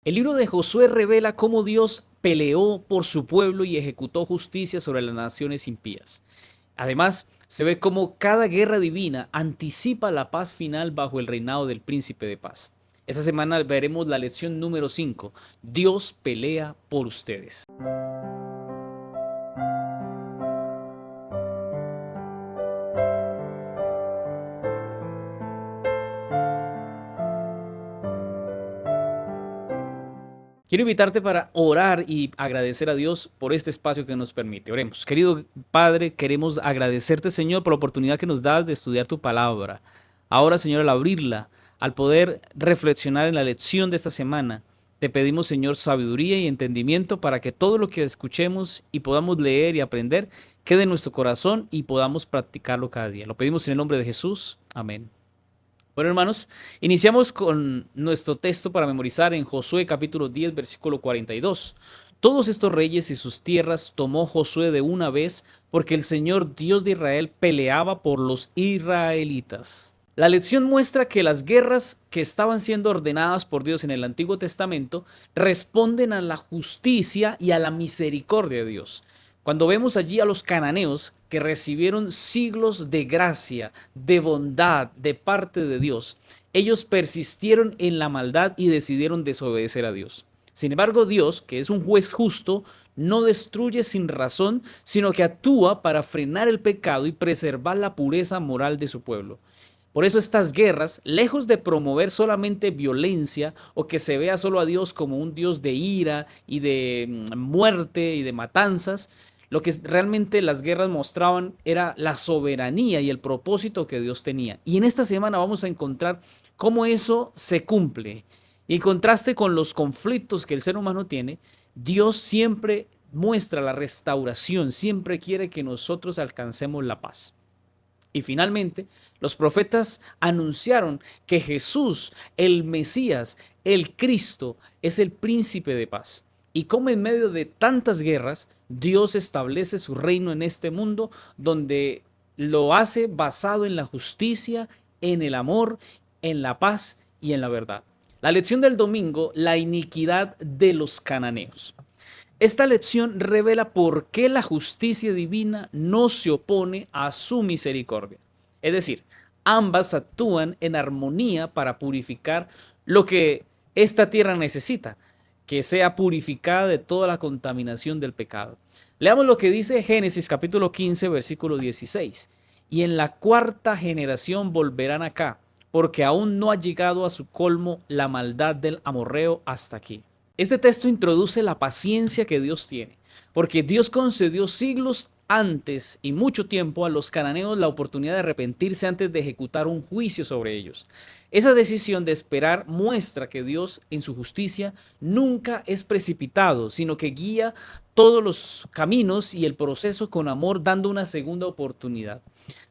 El libro de Josué revela cómo Dios peleó por su pueblo y ejecutó justicia sobre las naciones impías. Además, se ve cómo cada guerra divina anticipa la paz final bajo el reinado del príncipe de paz. Esta semana veremos la lección número 5. Dios pelea por ustedes. Quiero invitarte para orar y agradecer a Dios por este espacio que nos permite. Oremos. Querido Padre, queremos agradecerte, Señor, por la oportunidad que nos das de estudiar tu palabra. Ahora, Señor, al abrirla, al poder reflexionar en la lección de esta semana, te pedimos, Señor, sabiduría y entendimiento para que todo lo que escuchemos y podamos leer y aprender quede en nuestro corazón y podamos practicarlo cada día. Lo pedimos en el nombre de Jesús. Amén. Bueno, hermanos, iniciamos con nuestro texto para memorizar en Josué capítulo 10, versículo 42. Todos estos reyes y sus tierras tomó Josué de una vez, porque el Señor Dios de Israel peleaba por los israelitas. La lección muestra que las guerras que estaban siendo ordenadas por Dios en el Antiguo Testamento responden a la justicia y a la misericordia de Dios. Cuando vemos allí a los cananeos que recibieron siglos de gracia, de bondad de parte de Dios, ellos persistieron en la maldad y decidieron desobedecer a Dios. Sin embargo, Dios, que es un juez justo, no destruye sin razón, sino que actúa para frenar el pecado y preservar la pureza moral de su pueblo. Por eso estas guerras, lejos de promover solamente violencia o que se vea solo a Dios como un Dios de ira y de muerte y de matanzas, lo que realmente las guerras mostraban era la soberanía y el propósito que Dios tenía. Y en esta semana vamos a encontrar cómo eso se cumple. Y en contraste con los conflictos que el ser humano tiene, Dios siempre muestra la restauración, siempre quiere que nosotros alcancemos la paz. Y finalmente, los profetas anunciaron que Jesús, el Mesías, el Cristo, es el príncipe de paz. Y cómo en medio de tantas guerras, Dios establece su reino en este mundo, donde lo hace basado en la justicia, en el amor, en la paz y en la verdad. La lección del domingo, la iniquidad de los cananeos. Esta lección revela por qué la justicia divina no se opone a su misericordia. Es decir, ambas actúan en armonía para purificar lo que esta tierra necesita, que sea purificada de toda la contaminación del pecado. Leamos lo que dice Génesis capítulo 15, versículo 16. Y en la cuarta generación volverán acá, porque aún no ha llegado a su colmo la maldad del amorreo hasta aquí. Este texto introduce la paciencia que Dios tiene, porque Dios concedió siglos antes y mucho tiempo a los cananeos la oportunidad de arrepentirse antes de ejecutar un juicio sobre ellos. Esa decisión de esperar muestra que Dios en su justicia nunca es precipitado, sino que guía todos los caminos y el proceso con amor, dando una segunda oportunidad.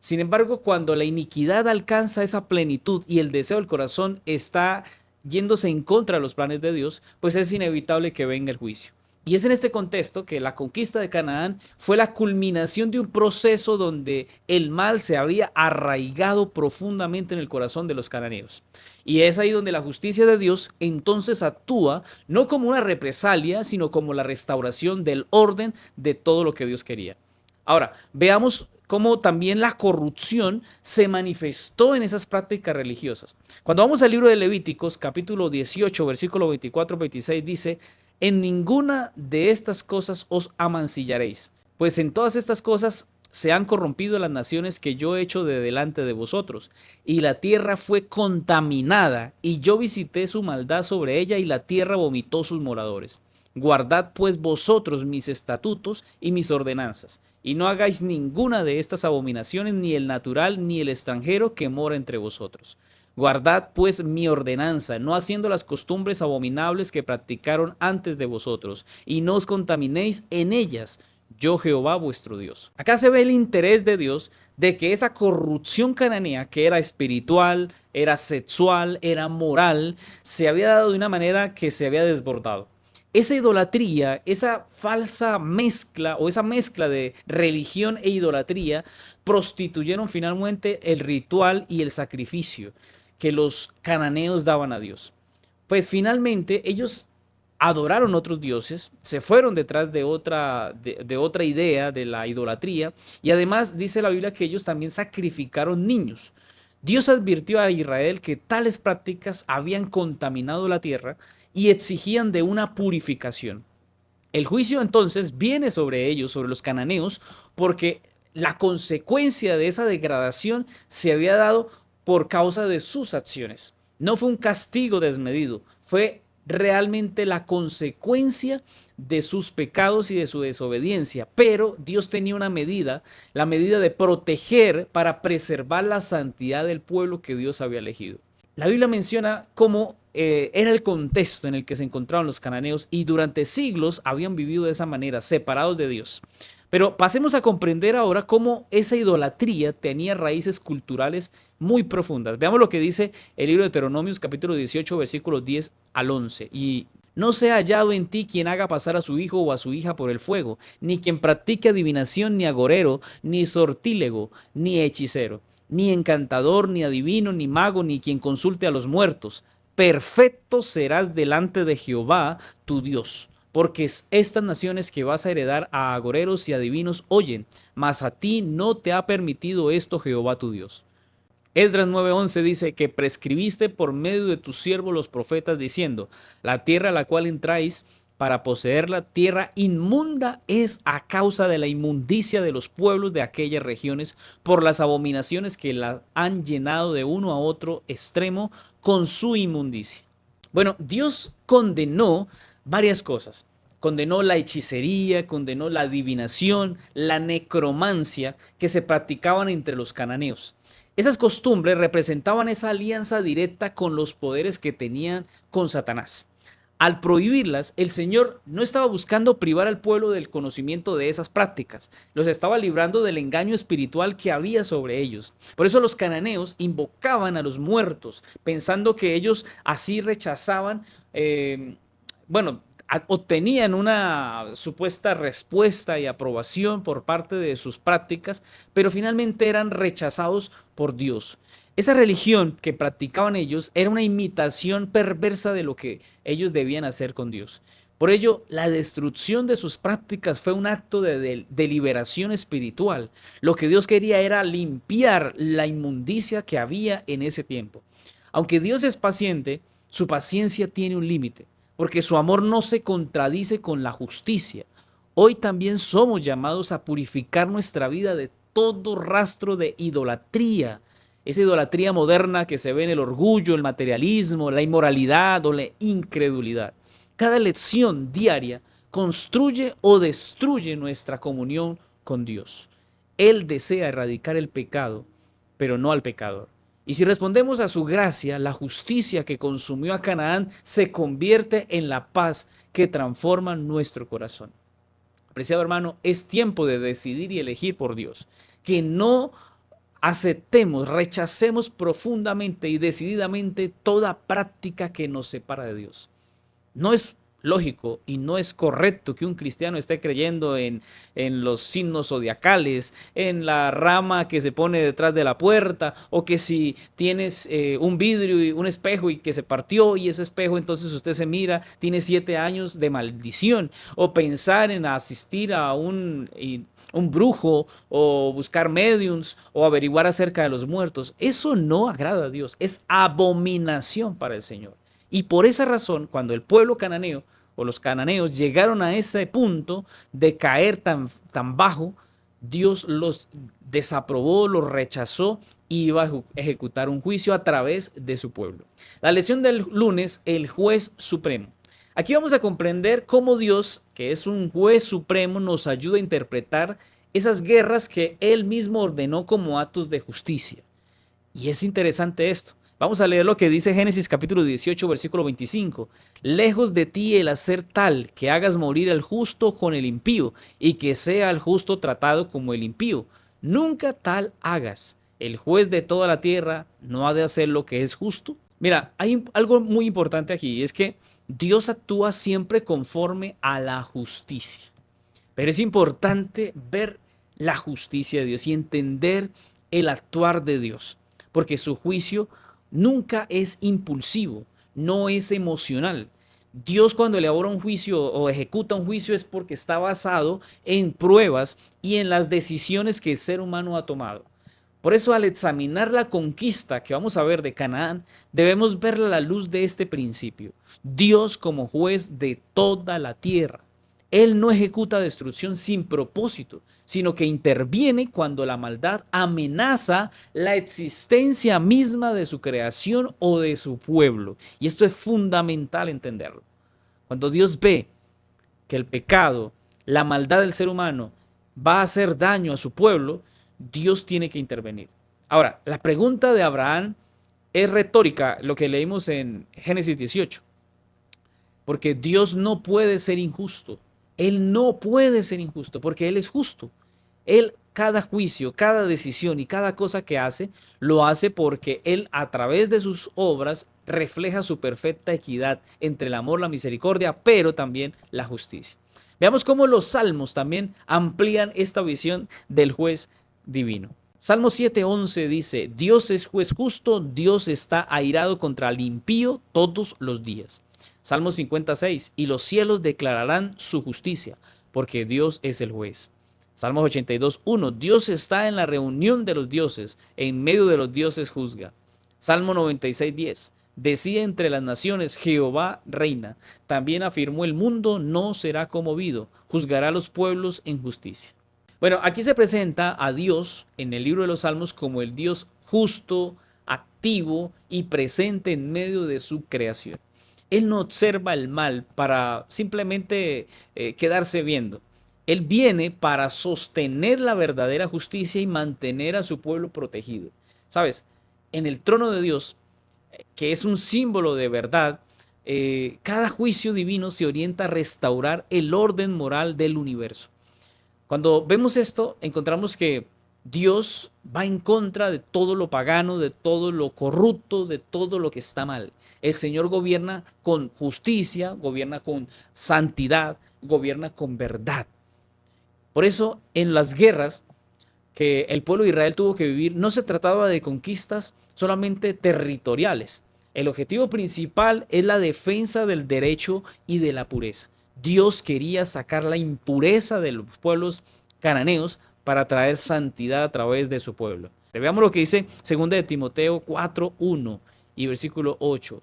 Sin embargo, cuando la iniquidad alcanza esa plenitud y el deseo del corazón está yéndose en contra de los planes de Dios, pues es inevitable que venga el juicio. Y es en este contexto que la conquista de Canaán fue la culminación de un proceso donde el mal se había arraigado profundamente en el corazón de los cananeos. Y es ahí donde la justicia de Dios entonces actúa no como una represalia, sino como la restauración del orden de todo lo que Dios quería. Ahora, veamos cómo también la corrupción se manifestó en esas prácticas religiosas. Cuando vamos al libro de Levíticos, capítulo 18, versículo 24-26, dice: en ninguna de estas cosas os amancillaréis, pues en todas estas cosas se han corrompido las naciones que yo he hecho de delante de vosotros, y la tierra fue contaminada, y yo visité su maldad sobre ella, y la tierra vomitó sus moradores. Guardad pues vosotros mis estatutos y mis ordenanzas, y no hagáis ninguna de estas abominaciones, ni el natural ni el extranjero que mora entre vosotros. Guardad pues mi ordenanza, no haciendo las costumbres abominables que practicaron antes de vosotros, y no os contaminéis en ellas, yo Jehová vuestro Dios. Acá se ve el interés de Dios de que esa corrupción cananea, que era espiritual, era sexual, era moral, se había dado de una manera que se había desbordado. Esa idolatría, esa falsa mezcla o esa mezcla de religión e idolatría prostituyeron finalmente el ritual y el sacrificio que los cananeos daban a Dios. Pues finalmente ellos adoraron otros dioses, se fueron detrás de otra idea de la idolatría, y además dice la Biblia que ellos también sacrificaron niños. Dios advirtió a Israel que tales prácticas habían contaminado la tierra y exigían de una purificación. El juicio entonces viene sobre ellos, sobre los cananeos, porque la consecuencia de esa degradación se había dado por causa de sus acciones. No fue un castigo desmedido, fue realmente la consecuencia de sus pecados y de su desobediencia. Pero Dios tenía una medida, la medida de proteger para preservar la santidad del pueblo que Dios había elegido. La Biblia menciona cómo era el contexto en el que se encontraban los cananeos y durante siglos habían vivido de esa manera, separados de Dios. Pero pasemos a comprender ahora cómo esa idolatría tenía raíces culturales muy profundas. Veamos lo que dice el libro de Deuteronomios capítulo 18 versículos 10 al 11. Y no sea hallado en ti quien haga pasar a su hijo o a su hija por el fuego, ni quien practique adivinación, ni agorero, ni sortílego, ni hechicero, ni encantador, ni adivino, ni mago, ni quien consulte a los muertos. Perfecto serás delante de Jehová tu Dios, porque estas naciones que vas a heredar a agoreros y adivinos oyen, mas a ti no te ha permitido esto Jehová tu Dios. Esdras 9:11 dice que prescribiste por medio de tus siervos los profetas diciendo, la tierra a la cual entráis para poseer la tierra inmunda es a causa de la inmundicia de los pueblos de aquellas regiones por las abominaciones que la han llenado de uno a otro extremo con su inmundicia. Bueno, Dios condenó varias cosas. Condenó la hechicería, condenó la adivinación, la necromancia que se practicaban entre los cananeos. Esas costumbres representaban esa alianza directa con los poderes que tenían con Satanás. Al prohibirlas, el Señor no estaba buscando privar al pueblo del conocimiento de esas prácticas, los estaba librando del engaño espiritual que había sobre ellos. Por eso los cananeos invocaban a los muertos, pensando que ellos así rechazaban, bueno, obtenían una supuesta respuesta y aprobación por parte de sus prácticas, pero finalmente eran rechazados por Dios. Esa religión que practicaban ellos era una imitación perversa de lo que ellos debían hacer con Dios. Por ello, la destrucción de sus prácticas fue un acto de liberación espiritual. Lo que Dios quería era limpiar la inmundicia que había en ese tiempo. Aunque Dios es paciente, su paciencia tiene un límite, porque su amor no se contradice con la justicia. Hoy también somos llamados a purificar nuestra vida de todo rastro de idolatría. Esa idolatría moderna que se ve en el orgullo, el materialismo, la inmoralidad o la incredulidad. Cada lección diaria construye o destruye nuestra comunión con Dios. Él desea erradicar el pecado, pero no al pecador. Y si respondemos a su gracia, la justicia que consumió a Canaán se convierte en la paz que transforma nuestro corazón. Apreciado hermano, es tiempo de decidir y elegir por Dios. Que no aceptemos, rechacemos profundamente y decididamente toda práctica que nos separa de Dios. No es lógico y no es correcto que un cristiano esté creyendo en los signos zodiacales, en la rama que se pone detrás de la puerta, o que si tienes un vidrio y un espejo y que se partió y ese espejo entonces usted se mira, tiene 7 años de maldición, o pensar en asistir a un brujo o buscar mediums o averiguar acerca de los muertos. Eso no agrada a Dios, es abominación para el Señor. Y por esa razón, cuando el pueblo cananeo o los cananeos llegaron a ese punto de caer tan bajo, Dios los desaprobó, los rechazó y iba a ejecutar un juicio a través de su pueblo. La lección del lunes, el juez supremo. Aquí vamos a comprender cómo Dios, que es un juez supremo, nos ayuda a interpretar esas guerras que Él mismo ordenó como actos de justicia. Y es interesante esto. Vamos a leer lo que dice Génesis capítulo 18, versículo 25. Lejos de ti el hacer tal que hagas morir al justo con el impío y que sea el justo tratado como el impío. Nunca tal hagas. El juez de toda la tierra no ha de hacer lo que es justo. Mira, hay algo muy importante aquí, es que Dios actúa siempre conforme a la justicia. Pero es importante ver la justicia de Dios y entender el actuar de Dios, porque su juicio nunca es impulsivo, no es emocional. Dios cuando elabora un juicio o ejecuta un juicio es porque está basado en pruebas y en las decisiones que el ser humano ha tomado. Por eso al examinar la conquista que vamos a ver de Canaán, debemos verla a la luz de este principio. Dios como juez de toda la tierra. Él no ejecuta destrucción sin propósito, sino que interviene cuando la maldad amenaza la existencia misma de su creación o de su pueblo. Y esto es fundamental entenderlo. Cuando Dios ve que el pecado, la maldad del ser humano va a hacer daño a su pueblo, Dios tiene que intervenir. Ahora, la pregunta de Abraham es retórica, lo que leímos en Génesis 18, porque Dios no puede ser injusto. Él no puede ser injusto porque Él es justo. Él, cada juicio, cada decisión y cada cosa que hace, lo hace porque Él a través de sus obras refleja su perfecta equidad entre el amor, la misericordia, pero también la justicia. Veamos cómo los salmos también amplían esta visión del juez divino. Salmo 7:11 dice, Dios es juez justo, Dios está airado contra el impío todos los días. Salmo 56, y los cielos declararán su justicia, porque Dios es el juez. Salmos 82:1, Dios está en la reunión de los dioses, en medio de los dioses juzga. Salmo 96:10, decía entre las naciones, Jehová reina. También afirmó el mundo no será conmovido, juzgará a los pueblos en justicia. Bueno, aquí se presenta a Dios en el libro de los Salmos como el Dios justo, activo y presente en medio de su creación. Él no observa el mal para simplemente quedarse viendo. Él viene para sostener la verdadera justicia y mantener a su pueblo protegido. ¿Sabes? En el trono de Dios, que es un símbolo de verdad, cada juicio divino se orienta a restaurar el orden moral del universo. Cuando vemos esto, encontramos que Dios va en contra de todo lo pagano, de todo lo corrupto, de todo lo que está mal. El Señor gobierna con justicia, gobierna con santidad, gobierna con verdad. Por eso, en las guerras que el pueblo de Israel tuvo que vivir, no se trataba de conquistas solamente territoriales. El objetivo principal es la defensa del derecho y de la pureza. Dios quería sacar la impureza de los pueblos cananeos para traer santidad a través de su pueblo. Veamos lo que dice 2 de Timoteo 4:1 y versículo 8.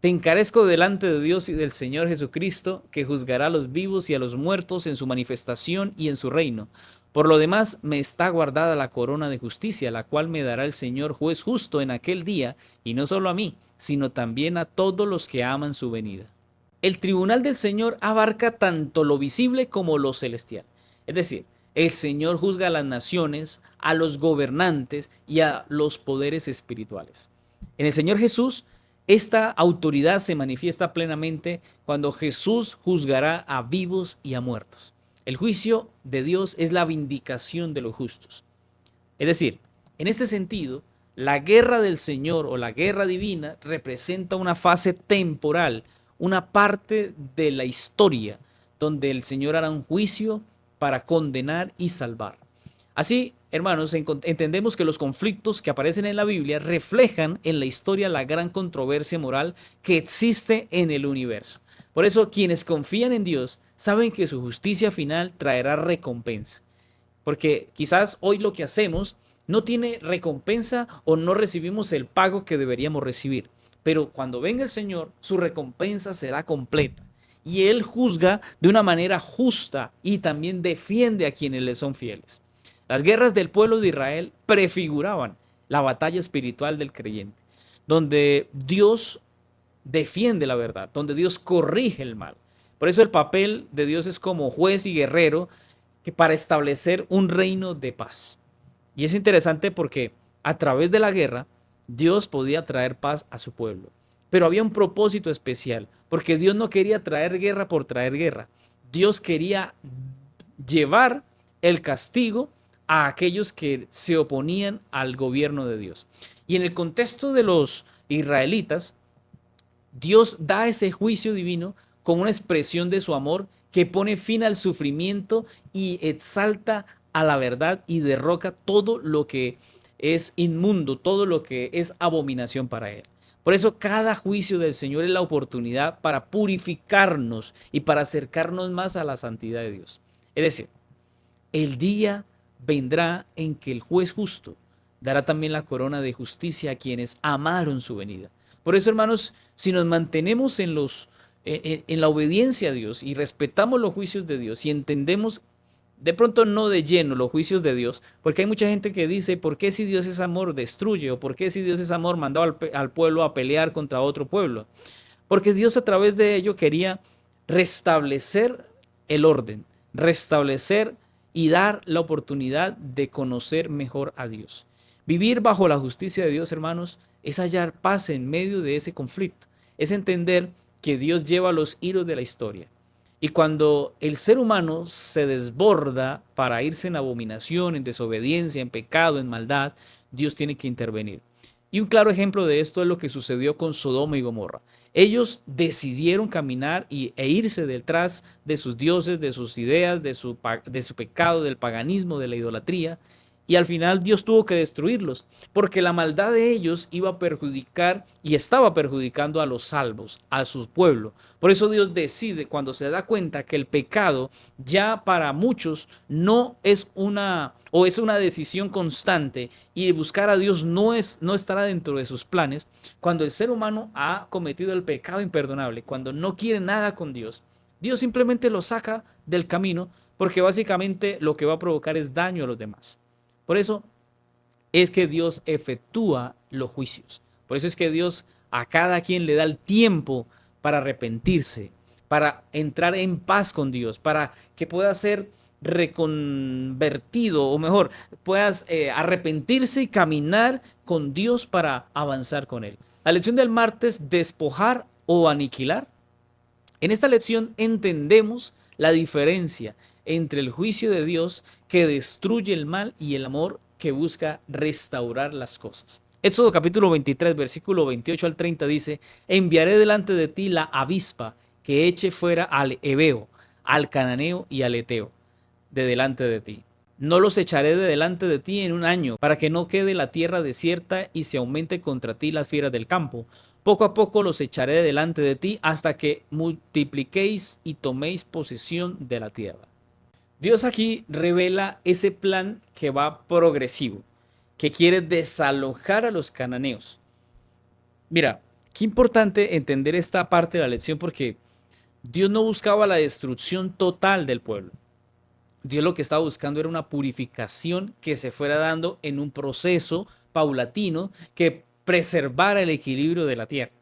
Te encarezco delante de Dios y del Señor Jesucristo, que juzgará a los vivos y a los muertos en su manifestación y en su reino. Por lo demás, me está guardada la corona de justicia, la cual me dará el Señor juez justo en aquel día, y no solo a mí, sino también a todos los que aman su venida. El tribunal del Señor abarca tanto lo visible como lo celestial. Es decir, el Señor juzga a las naciones, a los gobernantes y a los poderes espirituales. En el Señor Jesús, esta autoridad se manifiesta plenamente cuando Jesús juzgará a vivos y a muertos. El juicio de Dios es la vindicación de los justos. Es decir, en este sentido, la guerra del Señor o la guerra divina representa una fase temporal, una parte de la historia donde el Señor hará un juicio para condenar y salvar. Así, hermanos, entendemos que los conflictos que aparecen en la Biblia reflejan en la historia la gran controversia moral que existe en el universo. Por eso, quienes confían en Dios saben que su justicia final traerá recompensa. Porque quizás hoy lo que hacemos no tiene recompensa o no recibimos el pago que deberíamos recibir. Pero cuando venga el Señor, su recompensa será completa. Y Él juzga de una manera justa y también defiende a quienes le son fieles. Las guerras del pueblo de Israel prefiguraban la batalla espiritual del creyente, donde Dios defiende la verdad, donde Dios corrige el mal. Por eso el papel de Dios es como juez y guerrero que para establecer un reino de paz. Y es interesante porque a través de la guerra Dios podía traer paz a su pueblo. Pero había un propósito especial, porque Dios no quería traer guerra por traer guerra. Dios quería llevar el castigo a aquellos que se oponían al gobierno de Dios. Y en el contexto de los israelitas, Dios da ese juicio divino como una expresión de su amor que pone fin al sufrimiento y exalta a la verdad y derroca todo lo que es inmundo, todo lo que es abominación para él. Por eso cada juicio del Señor es la oportunidad para purificarnos y para acercarnos más a la santidad de Dios. Es decir, el día vendrá en que el juez justo dará también la corona de justicia a quienes amaron su venida. Por eso, hermanos, si nos mantenemos en la obediencia a Dios y respetamos los juicios de Dios y entendemos de pronto no de lleno los juicios de Dios, porque hay mucha gente que dice, ¿por qué si Dios es amor destruye? ¿O por qué si Dios es amor mandó al pueblo a pelear contra otro pueblo? Porque Dios a través de ello quería restablecer el orden, restablecer y dar la oportunidad de conocer mejor a Dios. Vivir bajo la justicia de Dios, hermanos, es hallar paz en medio de ese conflicto, es entender que Dios lleva los hilos de la historia. Y cuando el ser humano se desborda para irse en abominación, en desobediencia, en pecado, en maldad, Dios tiene que intervenir. Y un claro ejemplo de esto es lo que sucedió con Sodoma y Gomorra. Ellos decidieron caminar e irse detrás de sus dioses, de sus ideas, de su pecado, del paganismo, de la idolatría. Y al final Dios tuvo que destruirlos, porque la maldad de ellos iba a perjudicar y estaba perjudicando a los salvos, a su pueblo. Por eso Dios decide, cuando se da cuenta que el pecado ya para muchos no es una decisión constante y buscar a Dios no estará dentro de sus planes, cuando el ser humano ha cometido el pecado imperdonable, cuando no quiere nada con Dios, Dios simplemente lo saca del camino, porque básicamente lo que va a provocar es daño a los demás. Por eso es que Dios efectúa los juicios. Por eso es que Dios a cada quien le da el tiempo para arrepentirse, para entrar en paz con Dios, para que pueda ser reconvertido, o mejor, puedas arrepentirse y caminar con Dios para avanzar con Él. La lección del martes, despojar o aniquilar. En esta lección entendemos la diferencia entre el juicio de Dios que destruye el mal y el amor que busca restaurar las cosas. Éxodo capítulo 23, versículo 28 al 30 dice, enviaré delante de ti la avispa que eche fuera al heveo, al cananeo y al eteo de delante de ti. No los echaré de delante de ti en un año, para que no quede la tierra desierta y se aumente contra ti las fieras del campo. Poco a poco los echaré de delante de ti hasta que multipliquéis y toméis posesión de la tierra. Dios aquí revela ese plan que va progresivo, que quiere desalojar a los cananeos. Mira, qué importante entender esta parte de la lección, porque Dios no buscaba la destrucción total del pueblo. Dios lo que estaba buscando era una purificación que se fuera dando en un proceso paulatino que preservara el equilibrio de la tierra.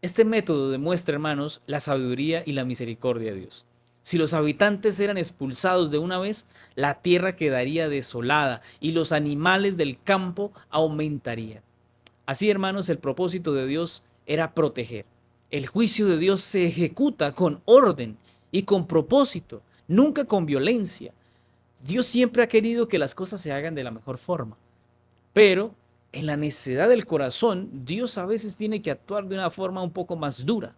Este método demuestra, hermanos, la sabiduría y la misericordia de Dios. Si los habitantes eran expulsados de una vez, la tierra quedaría desolada y los animales del campo aumentarían. Así, hermanos, el propósito de Dios era proteger. El juicio de Dios se ejecuta con orden y con propósito, nunca con violencia. Dios siempre ha querido que las cosas se hagan de la mejor forma. Pero en la necedad del corazón, Dios a veces tiene que actuar de una forma un poco más dura.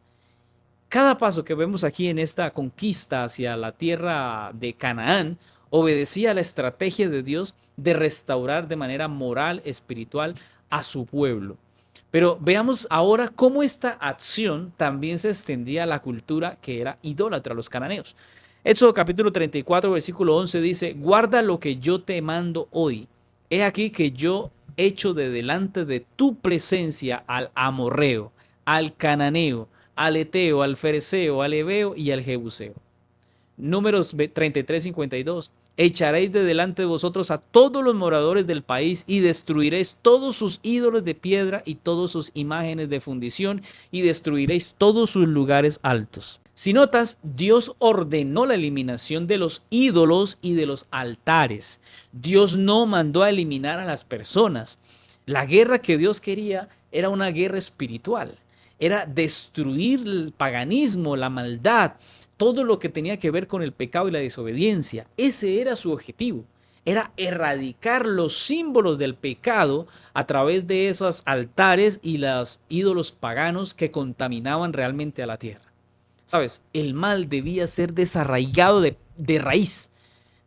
Cada paso que vemos aquí en esta conquista hacia la tierra de Canaán obedecía a la estrategia de Dios de restaurar de manera moral, espiritual a su pueblo. Pero veamos ahora cómo esta acción también se extendía a la cultura que era idólatra, los cananeos. Éxodo capítulo 34, versículo 11 dice, guarda lo que yo te mando hoy. He aquí que yo echo de delante de tu presencia al amorreo, al cananeo, al eteo, al fereceo, al heveo y al jebuseo. Números 33:52. Echaréis de delante de vosotros a todos los moradores del país y destruiréis todos sus ídolos de piedra y todas sus imágenes de fundición y destruiréis todos sus lugares altos. Si notas, Dios ordenó la eliminación de los ídolos y de los altares. Dios no mandó a eliminar a las personas. La guerra que Dios quería era una guerra espiritual. Era destruir el paganismo, la maldad, todo lo que tenía que ver con el pecado y la desobediencia. Ese era su objetivo. Era erradicar los símbolos del pecado a través de esos altares y los ídolos paganos que contaminaban realmente a la tierra. ¿Sabes? El mal debía ser desarraigado de raíz.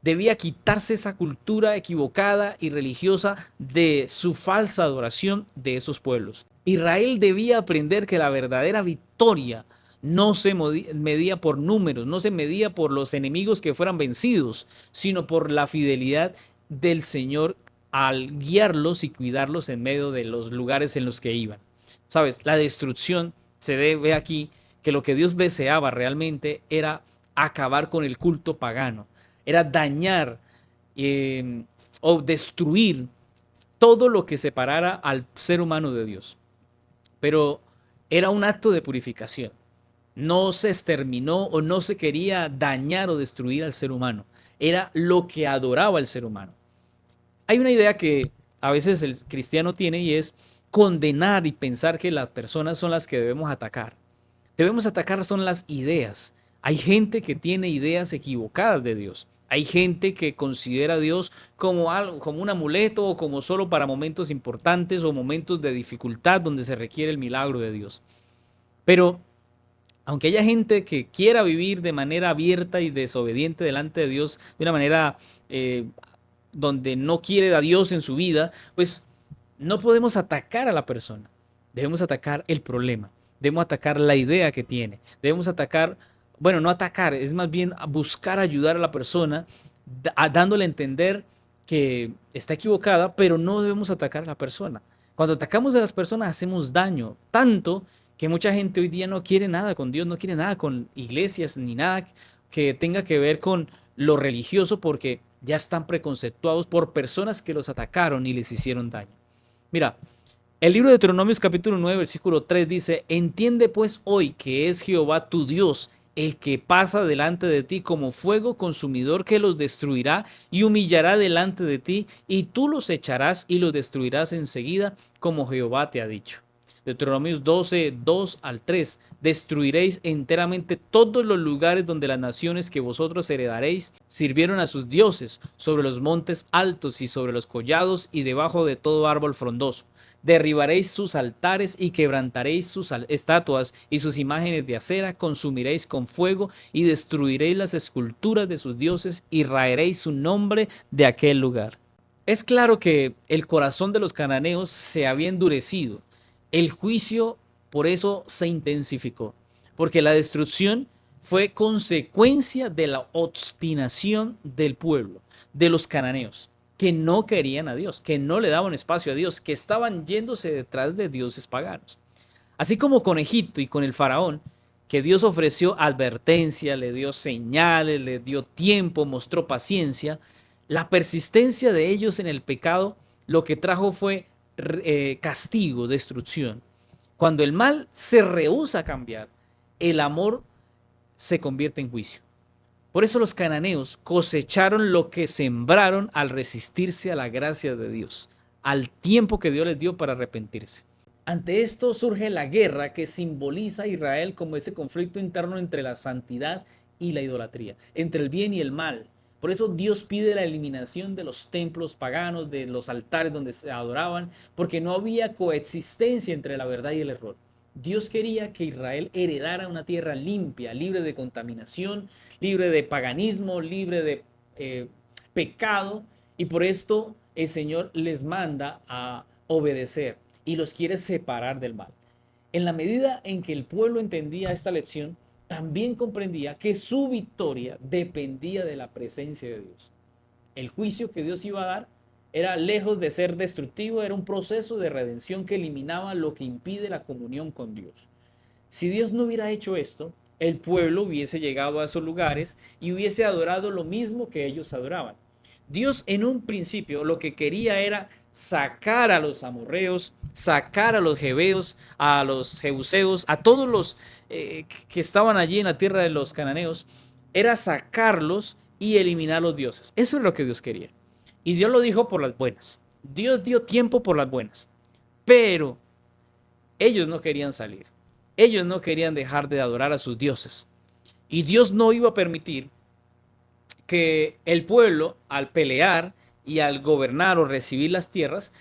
Debía quitarse esa cultura equivocada y religiosa de su falsa adoración de esos pueblos. Israel debía aprender que la verdadera victoria no se medía por números, no se medía por los enemigos que fueran vencidos, sino por la fidelidad del Señor al guiarlos y cuidarlos en medio de los lugares en los que iban. ¿Sabes? La destrucción se ve aquí que lo que Dios deseaba realmente era acabar con el culto pagano, era dañar o destruir todo lo que separara al ser humano de Dios. Pero era un acto de purificación. No se exterminó o no se quería dañar o destruir al ser humano. Era lo que adoraba al ser humano. Hay una idea que a veces el cristiano tiene y es condenar y pensar que las personas son las que debemos atacar. Debemos atacar son las ideas. Hay gente que tiene ideas equivocadas de Dios. Hay gente que considera a Dios como algo, como un amuleto o como solo para momentos importantes o momentos de dificultad donde se requiere el milagro de Dios. Pero aunque haya gente que quiera vivir de manera abierta y desobediente delante de Dios, de una manera donde no quiere a Dios en su vida, pues no podemos atacar a la persona. Debemos atacar el problema. Debemos atacar la idea que tiene. Debemos atacar, bueno, no atacar, es más bien buscar ayudar a la persona, dándole a entender que está equivocada, pero no debemos atacar a la persona. Cuando atacamos a las personas hacemos daño, tanto que mucha gente hoy día no quiere nada con Dios, no quiere nada con iglesias, ni nada que tenga que ver con lo religioso, porque ya están preconceptuados por personas que los atacaron y les hicieron daño. Mira, el libro de Deuteronomios capítulo 9, versículo 3 dice, entiende pues hoy que es Jehová tu Dios, el que pasa delante de ti como fuego consumidor que los destruirá y humillará delante de ti, y tú los echarás y los destruirás enseguida, como Jehová te ha dicho. Deuteronomios 12, 2 al 3. Destruiréis enteramente todos los lugares donde las naciones que vosotros heredaréis sirvieron a sus dioses, sobre los montes altos y sobre los collados y debajo de todo árbol frondoso. Derribaréis sus altares y quebrantaréis sus estatuas y sus imágenes de acera, consumiréis con fuego y destruiréis las esculturas de sus dioses y raeréis su nombre de aquel lugar. Es claro que el corazón de los cananeos se había endurecido. El juicio por eso se intensificó, porque la destrucción fue consecuencia de la obstinación del pueblo, de los cananeos, que no querían a Dios, que no le daban espacio a Dios, que estaban yéndose detrás de dioses paganos. Así como con Egipto y con el faraón, que Dios ofreció advertencia, le dio señales, le dio tiempo, mostró paciencia, la persistencia de ellos en el pecado lo que trajo fue castigo, destrucción. Cuando el mal se rehúsa a cambiar, el amor se convierte en juicio. Por eso los cananeos cosecharon lo que sembraron al resistirse a la gracia de Dios, al tiempo que Dios les dio para arrepentirse. Ante esto surge la guerra que simboliza a Israel como ese conflicto interno entre la santidad y la idolatría, entre el bien y el mal. Por eso Dios pide la eliminación de los templos paganos, de los altares donde se adoraban, porque no había coexistencia entre la verdad y el error. Dios quería que Israel heredara una tierra limpia, libre de contaminación, libre de paganismo, libre de pecado, y por esto el Señor les manda a obedecer y los quiere separar del mal. En la medida en que el pueblo entendía esta lección, también comprendía que su victoria dependía de la presencia de Dios. El juicio que Dios iba a dar era lejos de ser destructivo, era un proceso de redención que eliminaba lo que impide la comunión con Dios. Si Dios no hubiera hecho esto, el pueblo hubiese llegado a esos lugares y hubiese adorado lo mismo que ellos adoraban. Dios en un principio lo que quería era sacar a los amorreos, sacar a los jebeos, a los jebuseos, a todos los que estaban allí en la tierra de los cananeos, era sacarlos y eliminar los dioses. Eso es lo que Dios quería. Y Dios lo dijo por las buenas. Dios dio tiempo por las buenas. Pero ellos no querían salir. Ellos no querían dejar de adorar a sus dioses. Y Dios no iba a permitir que el pueblo, al pelear y al gobernar o recibir las tierras,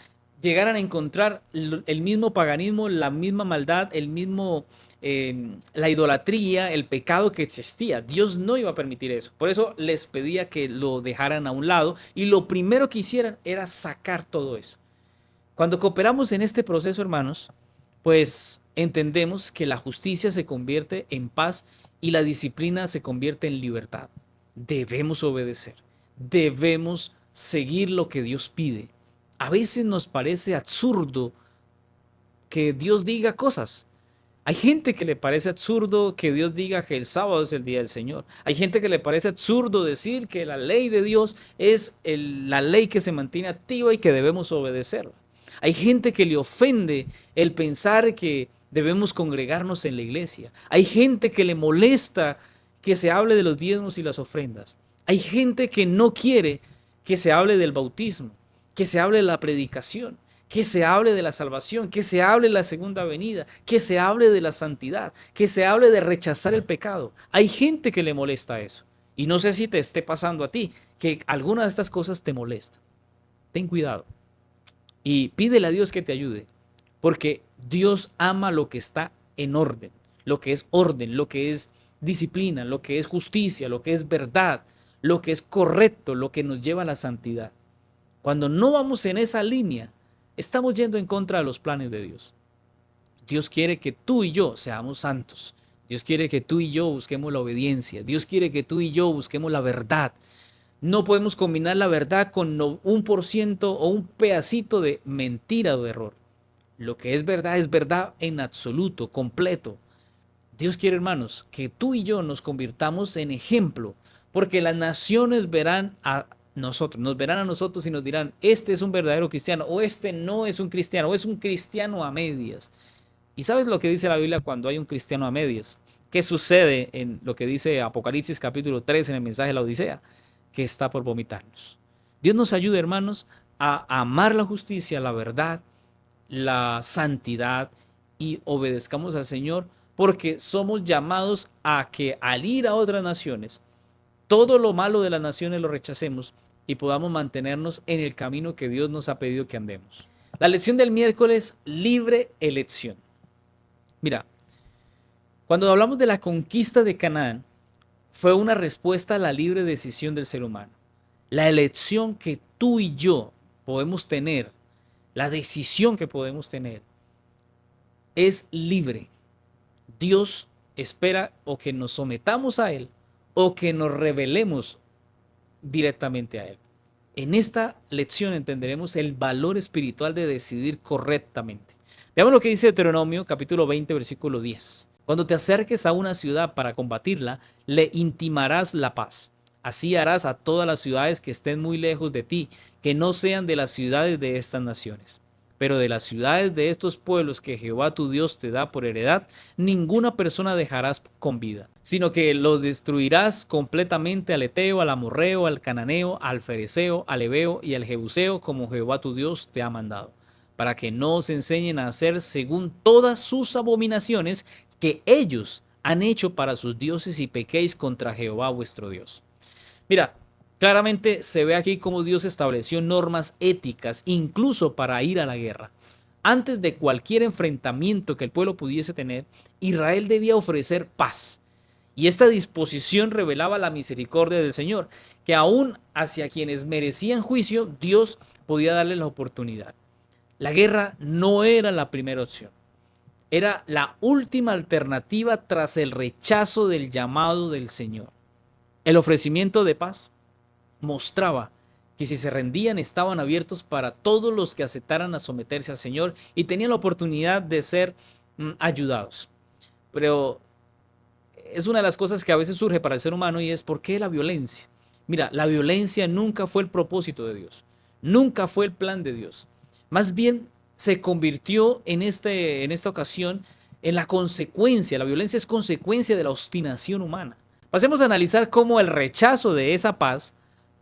llegaran a encontrar el mismo paganismo, la misma maldad, el mismo, la idolatría, el pecado que existía. Dios no iba a permitir eso. Por eso les pedía que lo dejaran a un lado y lo primero que hicieran era sacar todo eso. Cuando cooperamos en este proceso, hermanos, pues entendemos que la justicia se convierte en paz y la disciplina se convierte en libertad. Debemos obedecer, debemos seguir lo que Dios pide. A veces nos parece absurdo que Dios diga cosas. Hay gente que le parece absurdo que Dios diga que el sábado es el día del Señor. Hay gente que le parece absurdo decir que la ley de Dios es la ley que se mantiene activa y que debemos obedecerla. Hay gente que le ofende el pensar que debemos congregarnos en la iglesia. Hay gente que le molesta que se hable de los diezmos y las ofrendas. Hay gente que no quiere que se hable del bautismo, que se hable de la predicación, que se hable de la salvación, que se hable de la segunda venida, que se hable de la santidad, que se hable de rechazar el pecado. Hay gente que le molesta eso. Y no sé si te esté pasando a ti, que alguna de estas cosas te molesta. Ten cuidado y pídele a Dios que te ayude, porque Dios ama lo que está en orden, lo que es disciplina, lo que es justicia, lo que es verdad, lo que es correcto, lo que nos lleva a la santidad. Cuando no vamos en esa línea, estamos yendo en contra de los planes de Dios. Dios quiere que tú y yo seamos santos. Dios quiere que tú y yo busquemos la obediencia. Dios quiere que tú y yo busquemos la verdad. No podemos combinar la verdad con 1% o un pedacito de mentira o de error. Lo que es verdad en absoluto, completo. Dios quiere, hermanos, que tú y yo nos convirtamos en ejemplo, porque las naciones verán a nosotros, nos verán a nosotros y nos dirán, este es un verdadero cristiano, o este no es un cristiano, o es un cristiano a medias. ¿Y sabes lo que dice la Biblia cuando hay un cristiano a medias? ¿Qué sucede en lo que dice Apocalipsis capítulo 3 en el mensaje de la Odisea? Que está por vomitarnos. Dios nos ayude, hermanos, a amar la justicia, la verdad, la santidad y obedezcamos al Señor, porque somos llamados a que al ir a otras naciones, todo lo malo de las naciones lo rechacemos y podamos mantenernos en el camino que Dios nos ha pedido que andemos. La lección del miércoles, libre elección. Mira, cuando hablamos de la conquista de Canaán, fue una respuesta a la libre decisión del ser humano. La elección que tú y yo podemos tener, la decisión que podemos tener, es libre. Dios espera o que nos sometamos a Él o que nos rebelemos directamente a Él. En esta lección entenderemos el valor espiritual de decidir correctamente. Veamos lo que dice Deuteronomio capítulo 20 versículo 10. Cuando te acerques a una ciudad para combatirla, le intimarás la paz. Así harás a todas las ciudades que estén muy lejos de ti, que no sean de las ciudades de estas naciones. Pero de las ciudades de estos pueblos que Jehová tu Dios te da por heredad, ninguna persona dejarás con vida, sino que los destruirás completamente al Eteo, al Amorreo, al Cananeo, al Fereceo, al Heveo y al Jebuseo, como Jehová tu Dios te ha mandado, para que no os enseñen a hacer según todas sus abominaciones que ellos han hecho para sus dioses y pequéis contra Jehová vuestro Dios. Mira, claramente se ve aquí cómo Dios estableció normas éticas, incluso para ir a la guerra. Antes de cualquier enfrentamiento que el pueblo pudiese tener, Israel debía ofrecer paz. Y esta disposición revelaba la misericordia del Señor, que aún hacia quienes merecían juicio, Dios podía darles la oportunidad. La guerra no era la primera opción. Era la última alternativa tras el rechazo del llamado del Señor. El ofrecimiento de paz mostraba que si se rendían estaban abiertos para todos los que aceptaran a someterse al Señor y tenían la oportunidad de ser ayudados. Pero es una de las cosas que a veces surge para el ser humano y es ¿por qué la violencia? Mira, la violencia nunca fue el propósito de Dios, nunca fue el plan de Dios. Más bien se convirtió en esta ocasión en la consecuencia, la violencia es consecuencia de la obstinación humana. Pasemos a analizar cómo el rechazo de esa paz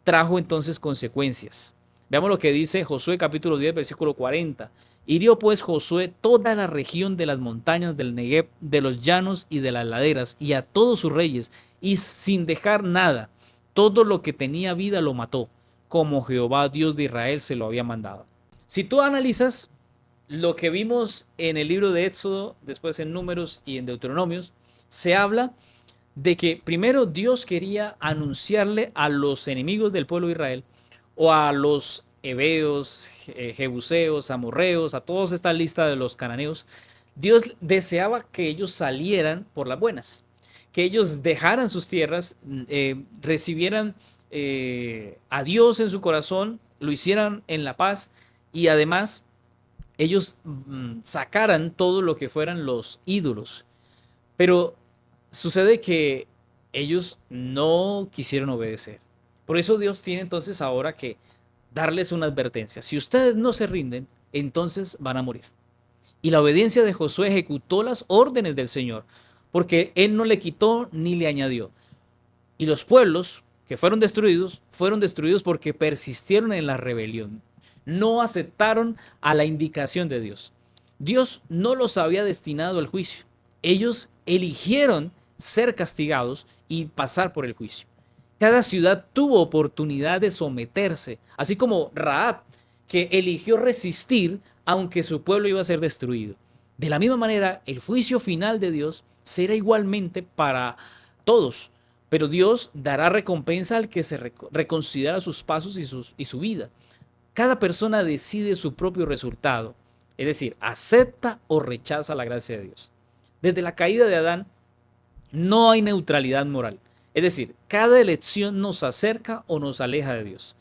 trajo entonces consecuencias. Veamos lo que dice Josué capítulo 10 versículo 40. Hirió pues Josué toda la región de las montañas del Negev, de los llanos y de las laderas, y a todos sus reyes, y sin dejar nada, todo lo que tenía vida lo mató, como Jehová Dios de Israel se lo había mandado. Si tú analizas lo que vimos en el libro de Éxodo, después en Números y en Deuteronomios, se habla de que primero Dios quería anunciarle a los enemigos del pueblo de Israel o a los heveos, jebuseos, amorreos, a toda esta lista de los cananeos, Dios deseaba que ellos salieran por las buenas, que ellos dejaran sus tierras, recibieran a Dios en su corazón, lo hicieran en la paz y además ellos sacaran todo lo que fueran los ídolos. Pero sucede que ellos no quisieron obedecer. Por eso Dios tiene entonces ahora que darles una advertencia. Si ustedes no se rinden, entonces van a morir. Y la obediencia de Josué ejecutó las órdenes del Señor, porque él no le quitó ni le añadió. Y los pueblos que fueron destruidos porque persistieron en la rebelión. No aceptaron a la indicación de Dios. Dios no los había destinado al juicio. Ellos eligieron ser castigados y pasar por el juicio. Cada ciudad tuvo oportunidad de someterse, así como Rahab, que eligió resistir aunque su pueblo iba a ser destruido. De la misma manera, el juicio final de Dios será igualmente para todos, pero Dios dará recompensa al que se reconsidera sus pasos y su vida. Cada persona decide su propio resultado, es decir, acepta o rechaza la gracia de Dios. Desde la caída de Adán no hay neutralidad moral, es decir, cada elección nos acerca o nos aleja de Dios.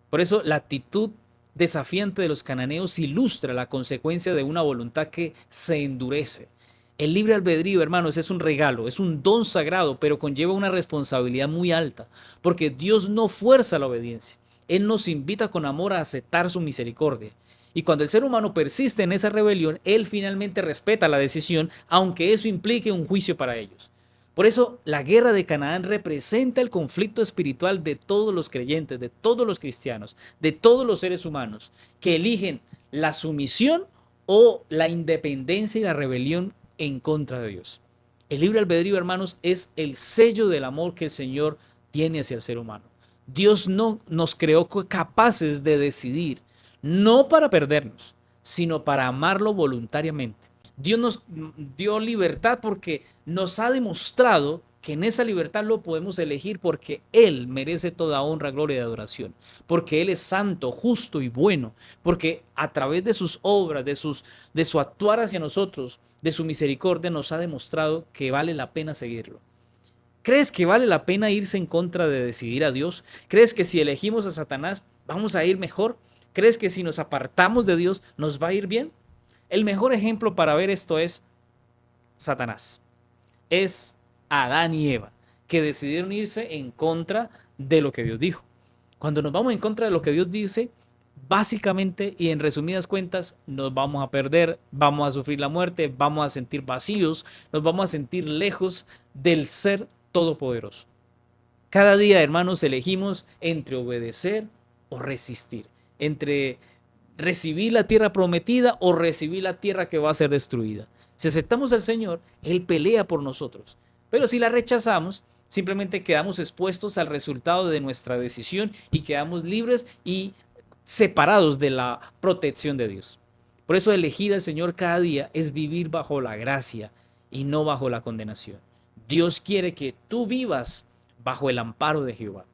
Por eso la actitud desafiante de los cananeos ilustra la consecuencia de una voluntad que se endurece. El libre albedrío, hermanos, es un regalo, es un don sagrado, pero conlleva una responsabilidad muy alta, porque Dios no fuerza la obediencia. Él nos invita con amor a aceptar su misericordia. Y cuando el ser humano persiste en esa rebelión, Él finalmente respeta la decisión, aunque eso implique un juicio para ellos. Por eso, la guerra de Canaán representa el conflicto espiritual de todos los creyentes, de todos los cristianos, de todos los seres humanos, que eligen la sumisión o la independencia y la rebelión en contra de Dios. El libre albedrío, hermanos, es el sello del amor que el Señor tiene hacia el ser humano. Dios no nos creó capaces de decidir, no para perdernos, sino para amarlo voluntariamente. Dios nos dio libertad porque nos ha demostrado que en esa libertad lo podemos elegir porque Él merece toda honra, gloria y adoración, porque Él es santo, justo y bueno, porque a través de sus obras, de su actuar hacia nosotros, de su misericordia, nos ha demostrado que vale la pena seguirlo. ¿Crees que vale la pena irse en contra de decidir a Dios? ¿Crees que si elegimos a Satanás vamos a ir mejor? ¿Crees que si nos apartamos de Dios nos va a ir bien? El mejor ejemplo para ver esto es Satanás. Es Adán y Eva, que decidieron irse en contra de lo que Dios dijo. Cuando nos vamos en contra de lo que Dios dice, básicamente y en resumidas cuentas, nos vamos a perder, vamos a sufrir la muerte, vamos a sentir vacíos, nos vamos a sentir lejos del ser todopoderoso. Cada día, hermanos, elegimos entre obedecer o resistir, entre recibir la tierra prometida o recibir la tierra que va a ser destruida. Si aceptamos al Señor, Él pelea por nosotros. Pero si la rechazamos, simplemente quedamos expuestos al resultado de nuestra decisión y quedamos libres y separados de la protección de Dios. Por eso elegir al Señor cada día es vivir bajo la gracia y no bajo la condenación. Dios quiere que tú vivas bajo el amparo de Jehová.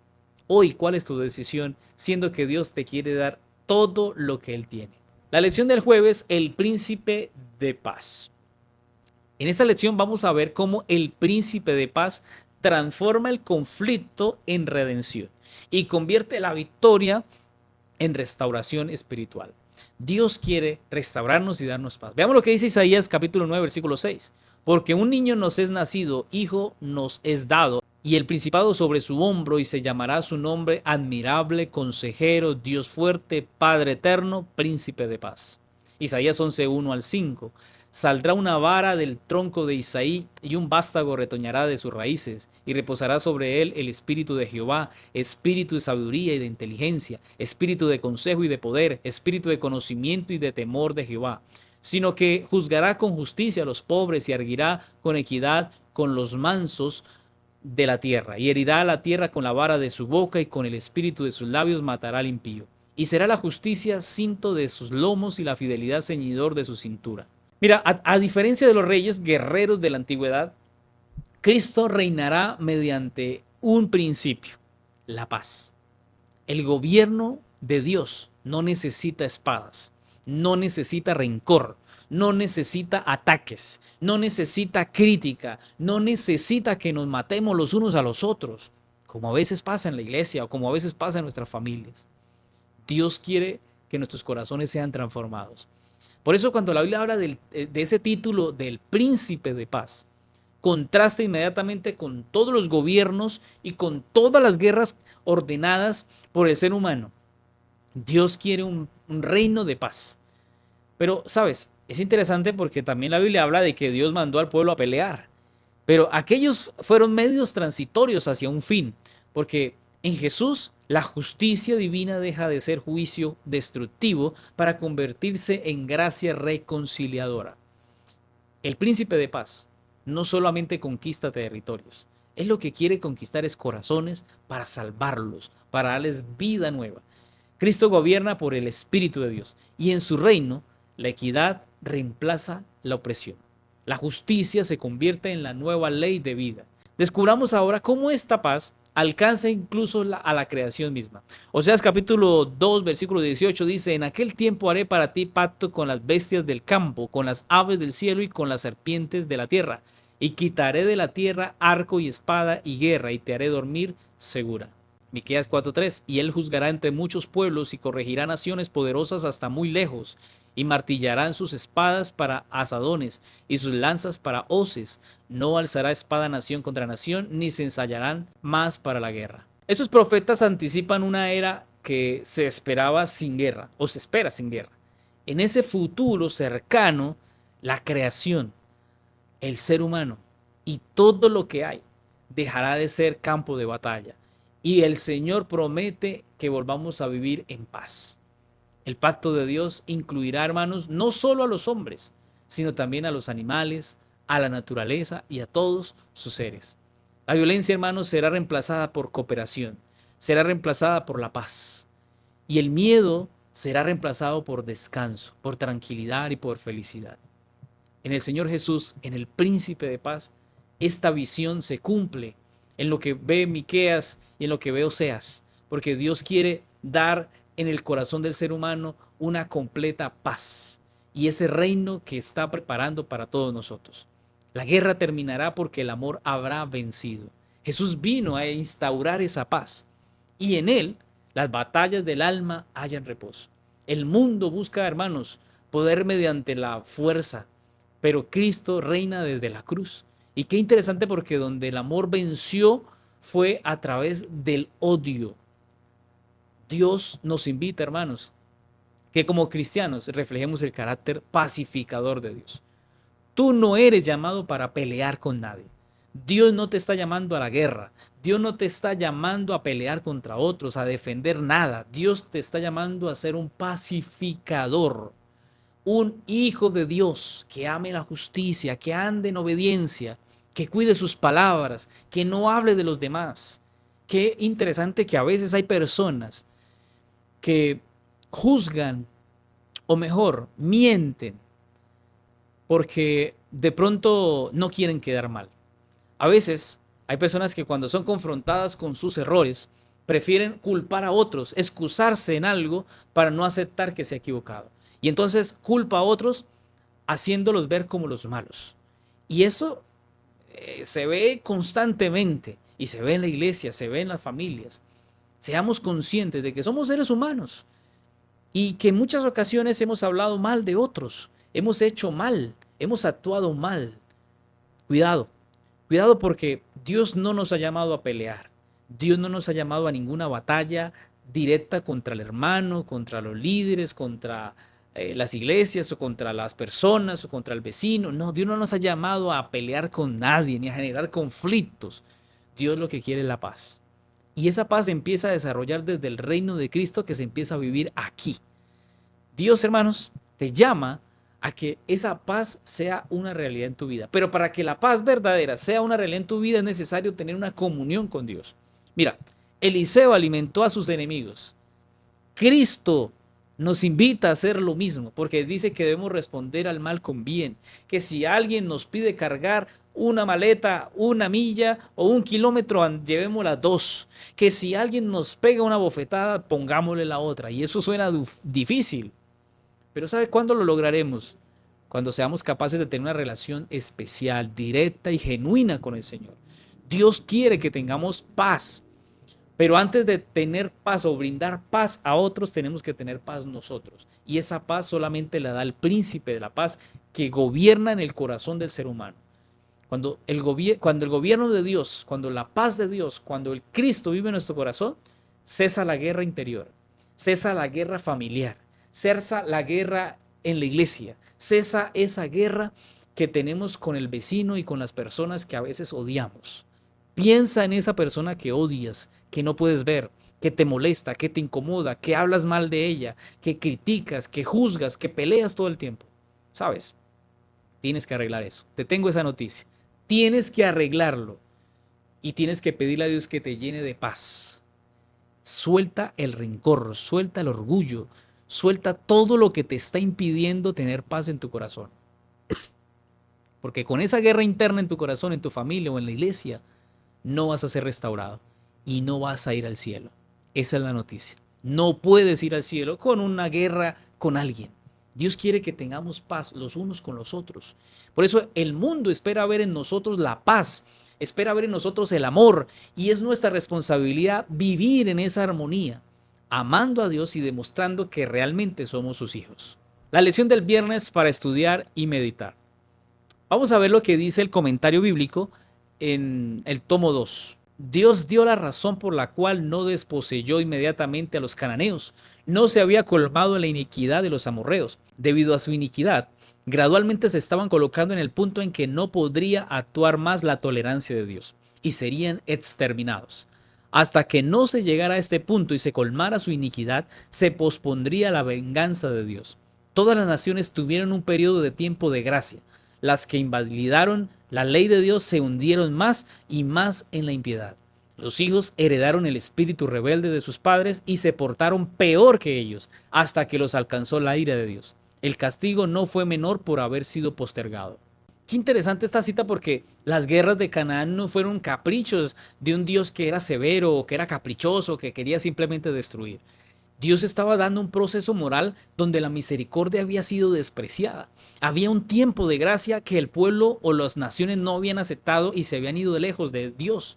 Hoy, ¿cuál es tu decisión? Siendo que Dios te quiere dar todo lo que Él tiene. La lección del jueves, el príncipe de paz. En esta lección vamos a ver cómo el príncipe de paz transforma el conflicto en redención y convierte la victoria en restauración espiritual. Dios quiere restaurarnos y darnos paz. Veamos lo que dice Isaías capítulo 9, versículo 6. Porque un niño nos es nacido, hijo nos es dado, y el principado sobre su hombro, y se llamará su nombre admirable, consejero, Dios fuerte, Padre eterno, príncipe de paz. Isaías 11, 1 al 5. Saldrá una vara del tronco de Isaí y un vástago retoñará de sus raíces, y reposará sobre él el espíritu de Jehová, espíritu de sabiduría y de inteligencia, espíritu de consejo y de poder, espíritu de conocimiento y de temor de Jehová. Sino que juzgará con justicia a los pobres y arguirá con equidad con los mansos de la tierra, y herirá a la tierra con la vara de su boca, y con el espíritu de sus labios matará al impío. Y será la justicia cinto de sus lomos y la fidelidad ceñidor de su cintura. Mira, a diferencia de los reyes guerreros de la antigüedad, Cristo reinará mediante un principio, la paz. El gobierno de Dios no necesita espadas, no necesita rencor, no necesita ataques, no necesita crítica, no necesita que nos matemos los unos a los otros, como a veces pasa en la iglesia o como a veces pasa en nuestras familias. Dios quiere que nuestros corazones sean transformados. Por eso cuando la Biblia habla de ese título del príncipe de paz, contrasta inmediatamente con todos los gobiernos y con todas las guerras ordenadas por el ser humano. Dios quiere un reino de paz. Pero, ¿sabes? Es interesante porque también la Biblia habla de que Dios mandó al pueblo a pelear. Pero aquellos fueron medios transitorios hacia un fin, porque en Jesús la justicia divina deja de ser juicio destructivo para convertirse en gracia reconciliadora. El príncipe de paz no solamente conquista territorios, él lo que quiere conquistar es corazones para salvarlos, para darles vida nueva. Cristo gobierna por el Espíritu de Dios y en su reino la equidad reemplaza la opresión. La justicia se convierte en la nueva ley de vida. Descubramos ahora cómo esta paz alcanza incluso a la creación misma. Oseas capítulo 2, versículo 18 dice: en aquel tiempo haré para ti pacto con las bestias del campo, con las aves del cielo y con las serpientes de la tierra. Y quitaré de la tierra arco y espada y guerra, y te haré dormir segura. Miqueas 4:3, y él juzgará entre muchos pueblos y corregirá naciones poderosas hasta muy lejos, y martillarán sus espadas para asadones y sus lanzas para hoces. No alzará espada nación contra nación, ni se ensayarán más para la guerra. Estos profetas anticipan una era que se esperaba sin guerra, o se espera sin guerra. En ese futuro cercano, la creación, el ser humano y todo lo que hay dejará de ser campo de batalla. Y el Señor promete que volvamos a vivir en paz. El pacto de Dios incluirá, hermanos, no solo a los hombres, sino también a los animales, a la naturaleza y a todos sus seres. La violencia, hermanos, será reemplazada por cooperación, será reemplazada por la paz. Y el miedo será reemplazado por descanso, por tranquilidad y por felicidad. En el Señor Jesús, en el Príncipe de Paz, esta visión se cumple en lo que ve Miqueas y en lo que ve Oseas, porque Dios quiere dar en el corazón del ser humano una completa paz y ese reino que está preparando para todos nosotros. La guerra terminará porque el amor habrá vencido. Jesús vino a instaurar esa paz y en él las batallas del alma hallan reposo. El mundo busca, hermanos, poder mediante la fuerza, pero Cristo reina desde la cruz. Y qué interesante porque donde el amor venció fue a través del odio. Dios nos invita, hermanos, que como cristianos reflejemos el carácter pacificador de Dios. Tú no eres llamado para pelear con nadie. Dios no te está llamando a la guerra. Dios no te está llamando a pelear contra otros, a defender nada. Dios te está llamando a ser un pacificador. Un hijo de Dios que ame la justicia, que ande en obediencia, que cuide sus palabras, que no hable de los demás. Qué interesante que a veces hay personas que juzgan, o mejor, mienten, porque de pronto no quieren quedar mal. A veces hay personas que cuando son confrontadas con sus errores, prefieren culpar a otros, excusarse en algo para no aceptar que se ha equivocado. Y entonces culpa a otros haciéndolos ver como los malos. Y eso se ve constantemente y se ve en la iglesia, se ve en las familias. Seamos conscientes de que somos seres humanos y que en muchas ocasiones hemos hablado mal de otros, hemos hecho mal, hemos actuado mal. Cuidado, cuidado porque Dios no nos ha llamado a pelear. Dios no nos ha llamado a ninguna batalla directa contra el hermano, contra los líderes, contra las iglesias o contra las personas o contra el vecino. No, Dios no nos ha llamado a pelear con nadie ni a generar conflictos. Dios lo que quiere es la paz. Y esa paz se empieza a desarrollar desde el reino de Cristo que se empieza a vivir aquí. Dios, hermanos, te llama a que esa paz sea una realidad en tu vida. Pero para que la paz verdadera sea una realidad en tu vida es necesario tener una comunión con Dios. Mira, Eliseo alimentó a sus enemigos. Cristo nos invita a hacer lo mismo, porque dice que debemos responder al mal con bien, que si alguien nos pide cargar una maleta, una milla o 1 kilómetro, llevémosla 2, que si alguien nos pega una bofetada, pongámosle la otra, y eso suena difícil, Pero ¿sabe cuándo lo lograremos? Cuando seamos capaces de tener una relación especial, directa y genuina con el Señor. Dios quiere que tengamos paz, pero antes de tener paz o brindar paz a otros, tenemos que tener paz nosotros. Y esa paz solamente la da el príncipe de la paz que gobierna en el corazón del ser humano. Cuando el gobierno de Dios, cuando la paz de Dios, cuando el Cristo vive en nuestro corazón, cesa la guerra interior, cesa la guerra familiar, cesa la guerra en la iglesia, cesa esa guerra que tenemos con el vecino y con las personas que a veces odiamos. Piensa en esa persona que odias, que no puedes ver, que te molesta, que te incomoda, que hablas mal de ella, que criticas, que juzgas, que peleas todo el tiempo. ¿Sabes? Tienes que arreglar eso. Te tengo esa noticia. Tienes que arreglarlo y tienes que pedirle a Dios que te llene de paz. Suelta el rencor, suelta el orgullo, suelta todo lo que te está impidiendo tener paz en tu corazón. Porque con esa guerra interna en tu corazón, en tu familia o en la iglesia, no vas a ser restaurado y no vas a ir al cielo. Esa es la noticia. No puedes ir al cielo con una guerra con alguien. Dios quiere que tengamos paz los unos con los otros. Por eso el mundo espera ver en nosotros la paz, espera ver en nosotros el amor, y es nuestra responsabilidad vivir en esa armonía, amando a Dios y demostrando que realmente somos sus hijos. La lección del viernes para estudiar y meditar. Vamos a ver lo que dice el comentario bíblico en el tomo 2. Dios dio la razón por la cual no desposeyó inmediatamente a los cananeos. No se había colmado en la iniquidad de los amorreos. Debido a su iniquidad, gradualmente se estaban colocando en el punto en que no podría actuar más la tolerancia de Dios y serían exterminados. Hasta que no se llegara a este punto y se colmara su iniquidad, se pospondría la venganza de Dios. Todas las naciones tuvieron un periodo de tiempo de gracia. Las que invalidaron la ley de Dios se hundieron más y más en la impiedad. Los hijos heredaron el espíritu rebelde de sus padres y se portaron peor que ellos, hasta que los alcanzó la ira de Dios. El castigo no fue menor por haber sido postergado. Qué interesante esta cita, porque las guerras de Canaán no fueron caprichos de un Dios que era severo o que era caprichoso, que quería simplemente destruir. Dios estaba dando un proceso moral donde la misericordia había sido despreciada. Había un tiempo de gracia que el pueblo o las naciones no habían aceptado y se habían ido de lejos de Dios.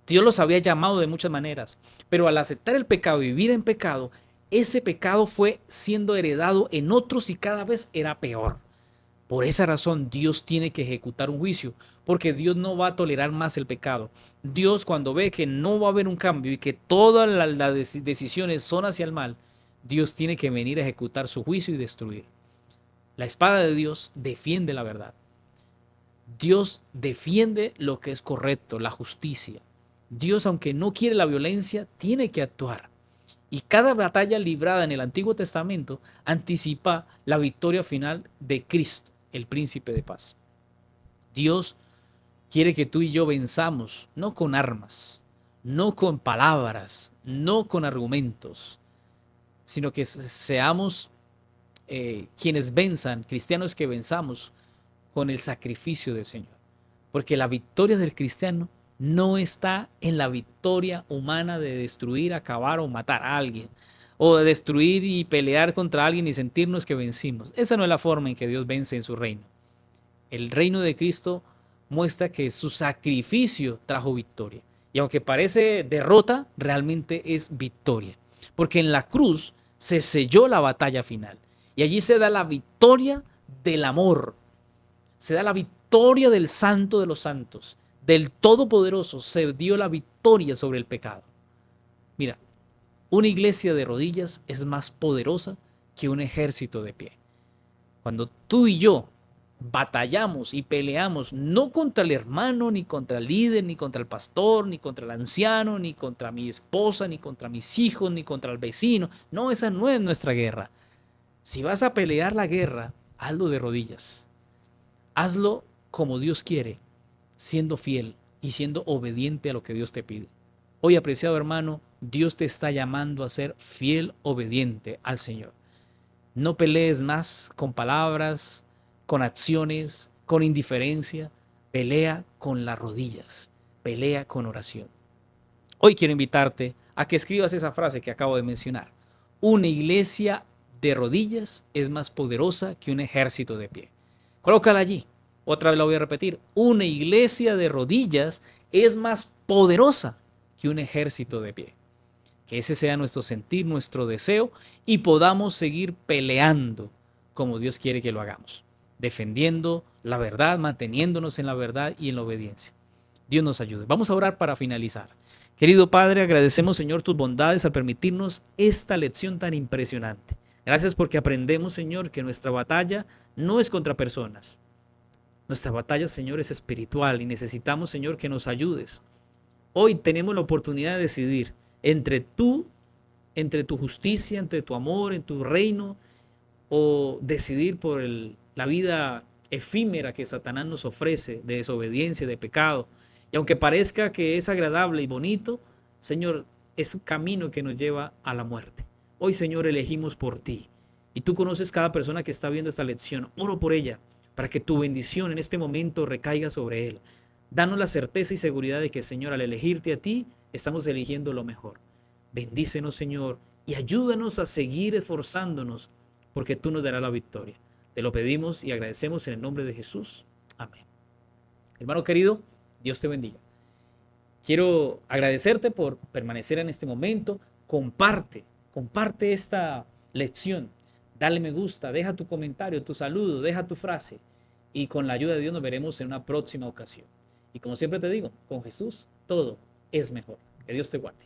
Dios los había llamado de muchas maneras, pero al aceptar el pecado y vivir en pecado, ese pecado fue siendo heredado en otros y cada vez era peor. Por esa razón Dios tiene que ejecutar un juicio, porque Dios no va a tolerar más el pecado. Dios, cuando ve que no va a haber un cambio y que todas las decisiones son hacia el mal, Dios tiene que venir a ejecutar su juicio y destruir. La espada de Dios defiende la verdad. Dios defiende lo que es correcto, la justicia. Dios, aunque no quiere la violencia, tiene que actuar. Y cada batalla librada en el Antiguo Testamento anticipa la victoria final de Cristo, el príncipe de paz. Dios quiere que tú y yo venzamos, no con armas, no con palabras, no con argumentos, sino que seamos quienes venzan, cristianos que venzamos con el sacrificio del Señor. Porque la victoria del cristiano no está en la victoria humana de destruir, acabar o matar a alguien, o de destruir y pelear contra alguien y sentirnos que vencimos. Esa no es la forma en que Dios vence en su reino. El reino de Cristo muestra que su sacrificio trajo victoria. Y aunque parece derrota, realmente es victoria. Porque en la cruz se selló la batalla final. Y allí se da la victoria del amor. Se da la victoria del Santo de los Santos. Del Todopoderoso se dio la victoria sobre el pecado. Mira, una iglesia de rodillas es más poderosa que un ejército de pie. Cuando tú y yo batallamos y peleamos no contra el hermano, ni contra el líder, ni contra el pastor, ni contra el anciano, ni contra mi esposa, ni contra mis hijos, ni contra el vecino. No, esa no es nuestra guerra. Si vas a pelear la guerra, hazlo de rodillas. Hazlo como Dios quiere, siendo fiel y siendo obediente a lo que Dios te pide. Hoy, apreciado hermano, Dios te está llamando a ser fiel, obediente al Señor. No pelees más con palabras, con acciones, con indiferencia. Pelea con las rodillas, pelea con oración. Hoy quiero invitarte a que escribas esa frase que acabo de mencionar. Una iglesia de rodillas es más poderosa que un ejército de pie. Colócala allí. Otra vez la voy a repetir. Una iglesia de rodillas es más poderosa que un ejército de pie. Que ese sea nuestro sentir, nuestro deseo, y podamos seguir peleando como Dios quiere que lo hagamos, defendiendo la verdad, manteniéndonos en la verdad y en la obediencia. Dios nos ayude. Vamos a orar para finalizar. Querido Padre, agradecemos, Señor, tus bondades al permitirnos esta lección tan impresionante. Gracias porque aprendemos, Señor, que nuestra batalla no es contra personas. Nuestra batalla, Señor, es espiritual y necesitamos, Señor, que nos ayudes. Hoy tenemos la oportunidad de decidir entre tu justicia, entre tu amor, en tu reino, o decidir por la vida efímera que Satanás nos ofrece, de desobediencia, de pecado. Y aunque parezca que es agradable y bonito, Señor, es un camino que nos lleva a la muerte. Hoy, Señor, elegimos por ti. Y tú conoces cada persona que está viendo esta lección. Oro por ella, para que tu bendición en este momento recaiga sobre él. Danos la certeza y seguridad de que, Señor, al elegirte a ti, estamos eligiendo lo mejor. Bendícenos, Señor, y ayúdanos a seguir esforzándonos, porque tú nos darás la victoria. Te lo pedimos y agradecemos en el nombre de Jesús. Amén. Hermano querido, Dios te bendiga. Quiero agradecerte por permanecer en este momento. Comparte esta lección. Dale me gusta, deja tu comentario, tu saludo, deja tu frase. Y con la ayuda de Dios nos veremos en una próxima ocasión. Y como siempre te digo, con Jesús todo es mejor. Que Dios te guarde.